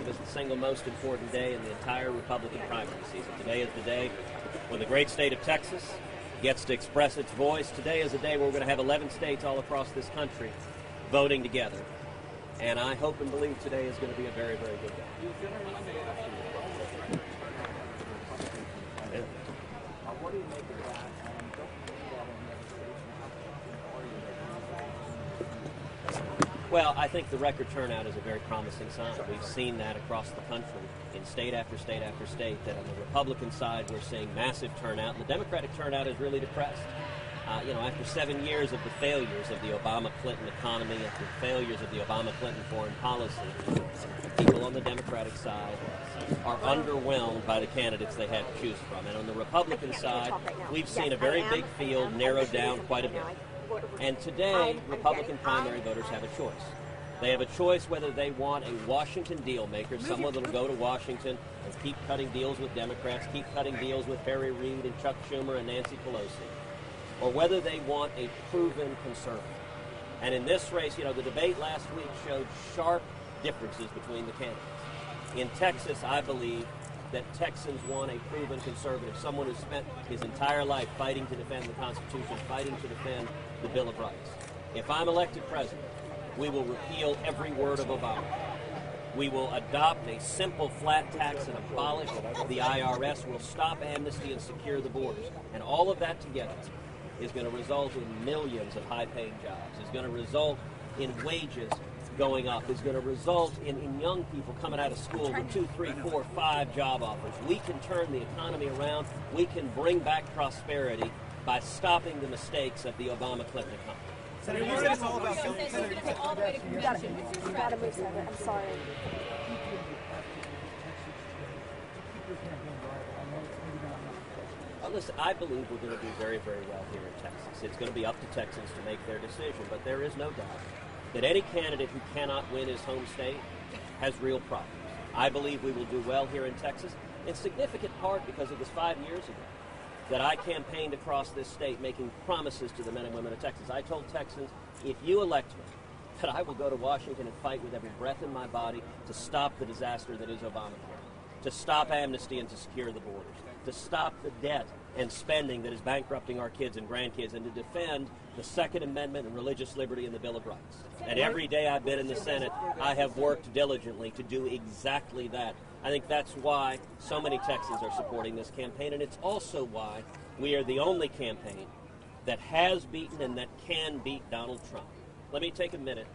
of as the single most important day in the entire Republican primary season. Today is the day when the great state of Texas gets to express its voice. Today is a day where we're going to have 11 states all across this country voting together. And I hope and believe today is going to be a very, very good day. Yeah. What do you make of that? Well, I think the record turnout is a very promising sign. We've seen that across the country in state after state after state, that on the Republican side we're seeing massive turnout, and the Democratic turnout is really depressed. After 7 years of the failures of the Obama-Clinton economy, after the failures of the Obama-Clinton foreign policy, people on the Democratic side are underwhelmed by the candidates they had to choose from. And on the Republican side, we've seen a very big field narrowed down quite a bit. And today, Republican primary voters have a choice. They have a choice whether they want a Washington deal maker, someone that will go to Washington and keep cutting deals with Democrats, keep cutting deals with Harry Reid and Chuck Schumer and Nancy Pelosi, or whether they want a proven conservative. And in this race, the debate last week showed sharp differences between the candidates. In Texas, I believe that Texans want a proven conservative, someone who spent his entire life fighting to defend the Constitution, fighting to defend the Bill of Rights. If I'm elected president, we will repeal every word of Obama. We will adopt a simple flat tax and abolish the IRS. We'll stop amnesty and secure the borders. And all of that together is going to result in millions of high-paying jobs. It's going to result in wages going up. It's going to result in young people coming out of school with 2, 3, 4, 5 job offers. We can turn the economy around. We can bring back prosperity by stopping the mistakes of the Obama-Clinton economy. Senator, you said it's all about Senator, You got to move, Senator. I'm sorry. Listen, I believe we're going to do very, very well here in Texas. It's going to be up to Texans to make their decision, but there is no doubt that any candidate who cannot win his home state has real problems. I believe we will do well here in Texas, in significant part because it was 5 years ago that I campaigned across this state making promises to the men and women of Texas. I told Texans, if you elect me, that I will go to Washington and fight with every breath in my body to stop the disaster that is Obamacare, to stop amnesty and to secure the borders, to stop the debt and spending that is bankrupting our kids and grandkids, and to defend the Second Amendment and religious liberty in the Bill of Rights. And every day I've been in the Senate, I have worked diligently to do exactly that. I think that's why so many Texans are supporting this campaign, and it's also why we are the only campaign that has beaten and that can beat Donald Trump. Let me take a minute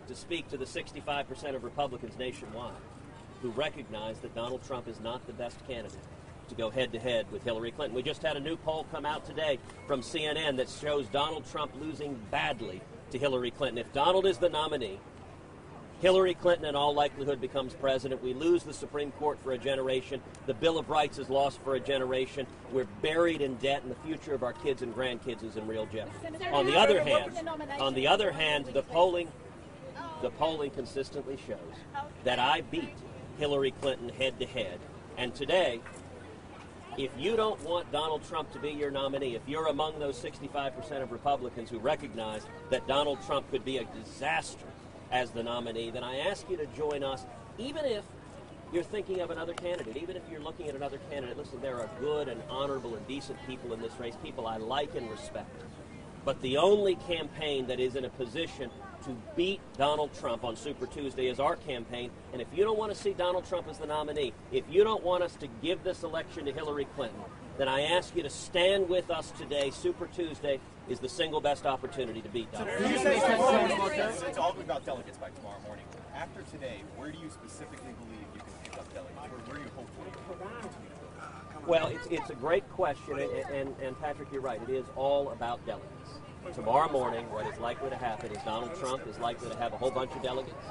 to speak to the 65% of Republicans nationwide who recognize that Donald Trump is not the best candidate to go head-to-head with Hillary Clinton. We just had a new poll come out today from CNN that shows Donald Trump losing badly to Hillary Clinton. If Donald is the nominee, Hillary Clinton in all likelihood becomes president. We lose the Supreme Court for a generation. The Bill of Rights is lost for a generation. We're buried in debt, and the future of our kids and grandkids is in real jeopardy. On the other hand, the polling consistently shows that I beat Hillary Clinton head-to-head. And today, if you don't want Donald Trump to be your nominee, if you're among those 65% of Republicans who recognize that Donald Trump could be a disaster as the nominee, then I ask you to join us, even if you're thinking of another candidate, even if you're looking at another candidate. Listen, there are good and honorable and decent people in this race, people I like and respect. But the only campaign that is in a position to beat Donald Trump on Super Tuesday is our campaign. And if you don't want to see Donald Trump as the nominee, if you don't want us to give this election to Hillary Clinton, then I ask you to stand with us today. Super Tuesday is the single best opportunity to beat Donald Trump. It's all about delegates by tomorrow morning. After today, where do you specifically believe you can pick up delegates? Where are you hopeful you can continue to go? Well, it's a great question, and Patrick, you're right. It is all about delegates. Tomorrow morning, what is likely to happen is Donald Trump is likely to have a whole bunch of delegates.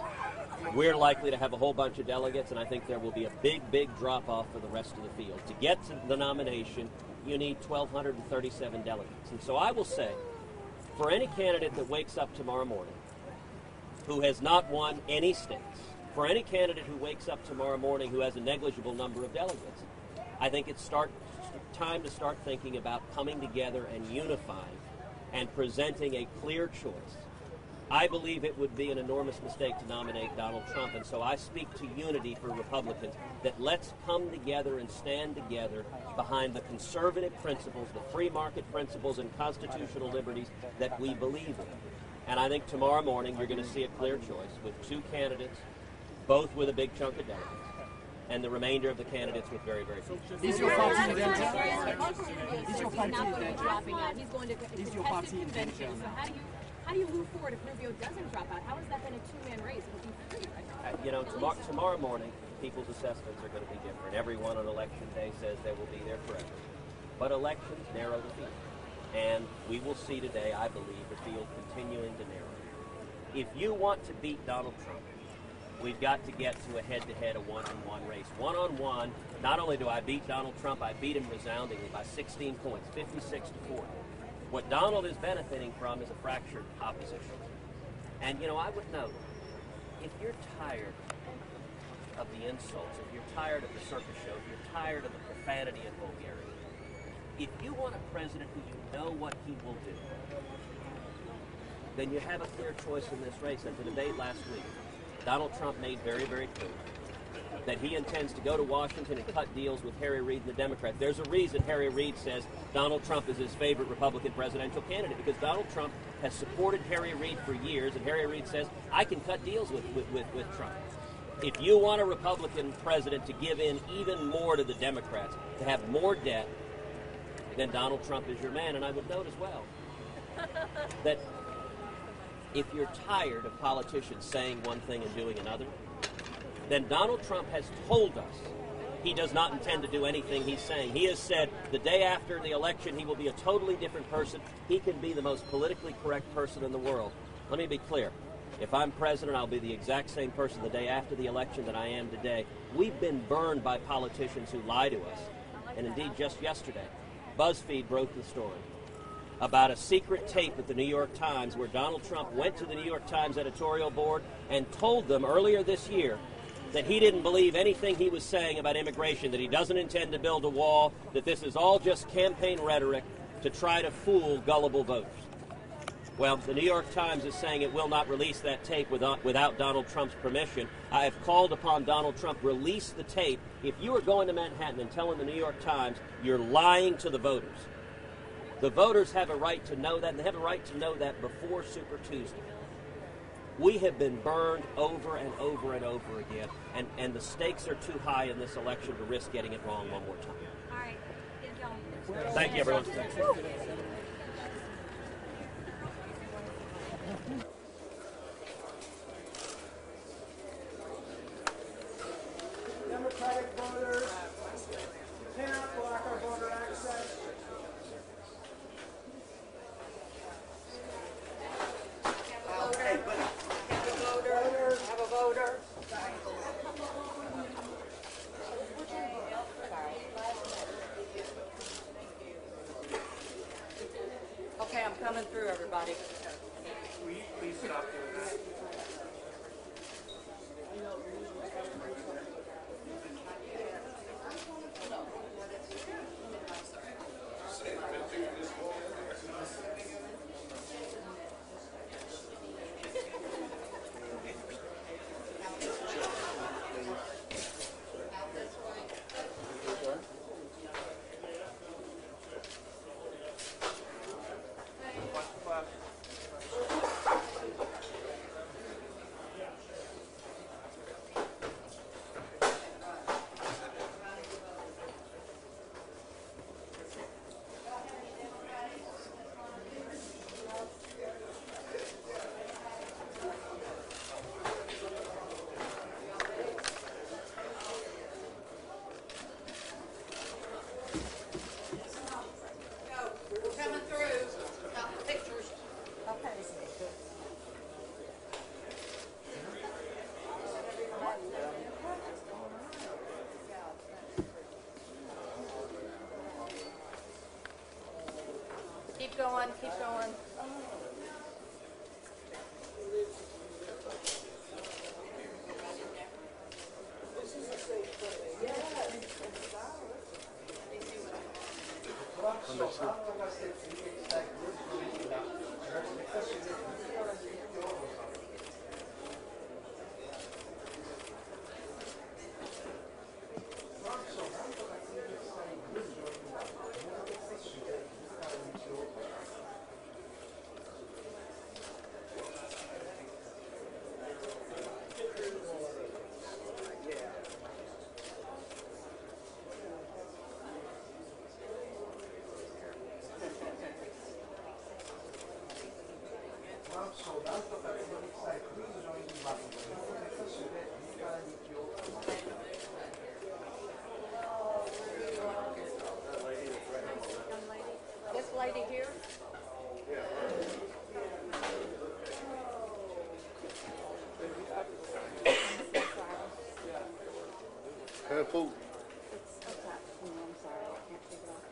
We're likely to have a whole bunch of delegates, and I think there will be a big, big drop-off for the rest of the field. To get to the nomination, you need 1,237 delegates. And so I will say, for any candidate that wakes up tomorrow morning who has not won any states, for any candidate who wakes up tomorrow morning who has a negligible number of delegates, I think it's time to start thinking about coming together and unifying and presenting a clear choice I believe it would be an enormous mistake to nominate Donald Trump, and so I speak to unity for Republicans, that let's come together and stand together behind the conservative principles, the free market principles and constitutional liberties that we believe in. And I think tomorrow morning you're going to see a clear choice with two candidates, both with a big chunk of delegates, and the remainder of the candidates with very, very few. Is your party in danger? Is your party in danger? He's going to Is your party in danger? So how do you move forward if Rubio doesn't drop out? How has that been a two-man race? It'll be three. You know, tomorrow morning, people's assessments are going to be different. Everyone on election day says they will be there forever. But elections narrow the field. And we will see today, I believe, the field continuing to narrow. If you want to beat Donald Trump, we've got to get to a head-to-head, a one-on-one race. One-on-one, not only do I beat Donald Trump, I beat him resoundingly by 16 points, 56 to 40. What Donald is benefiting from is a fractured opposition. And, you know, I would note, if you're tired of the insults, if you're tired of the circus show, if you're tired of the profanity and vulgarity, if you want a president who you know what he will do, then you have a clear choice in this race. At the debate last week, Donald Trump made very, very clear that he intends to go to Washington and cut deals with Harry Reid and the Democrats. There's a reason Harry Reid says Donald Trump is his favorite Republican presidential candidate, because Donald Trump has supported Harry Reid for years, and Harry Reid says, I can cut deals with Trump. If you want a Republican president to give in even more to the Democrats, to have more debt, then Donald Trump is your man. And I would note as well that if you're tired of politicians saying one thing and doing another, then Donald Trump has told us he does not intend to do anything he's saying. He has said the day after the election he will be a totally different person. He can be the most politically correct person in the world. Let me be clear. If I'm president, I'll be the exact same person the day after the election that I am today. We've been burned by politicians who lie to us. And indeed, just yesterday, BuzzFeed broke the story about a secret tape at the New York Times where Donald Trump went to the New York Times editorial board and told them earlier this year that he didn't believe anything he was saying about immigration, that he doesn't intend to build a wall, that this is all just campaign rhetoric to try to fool gullible voters. Well, the New York Times is saying it will not release that tape without Donald Trump's permission. I have called upon Donald Trump, release the tape. If you are going to Manhattan and telling the New York Times, you're lying to the voters. The voters have a right to know that, and they have a right to know that before Super Tuesday. We have been burned over and over and over again, and the stakes are too high in this election to risk getting it wrong one more time. All right. Get going. Thank you, everyone. Democratic voters cannot block our voter access. Okay, but have a voter. Okay, I'm coming through, everybody. Will you please stop doing that? Keep going, keep going. Purple. It's attached. I'm sorry, I can't take it off.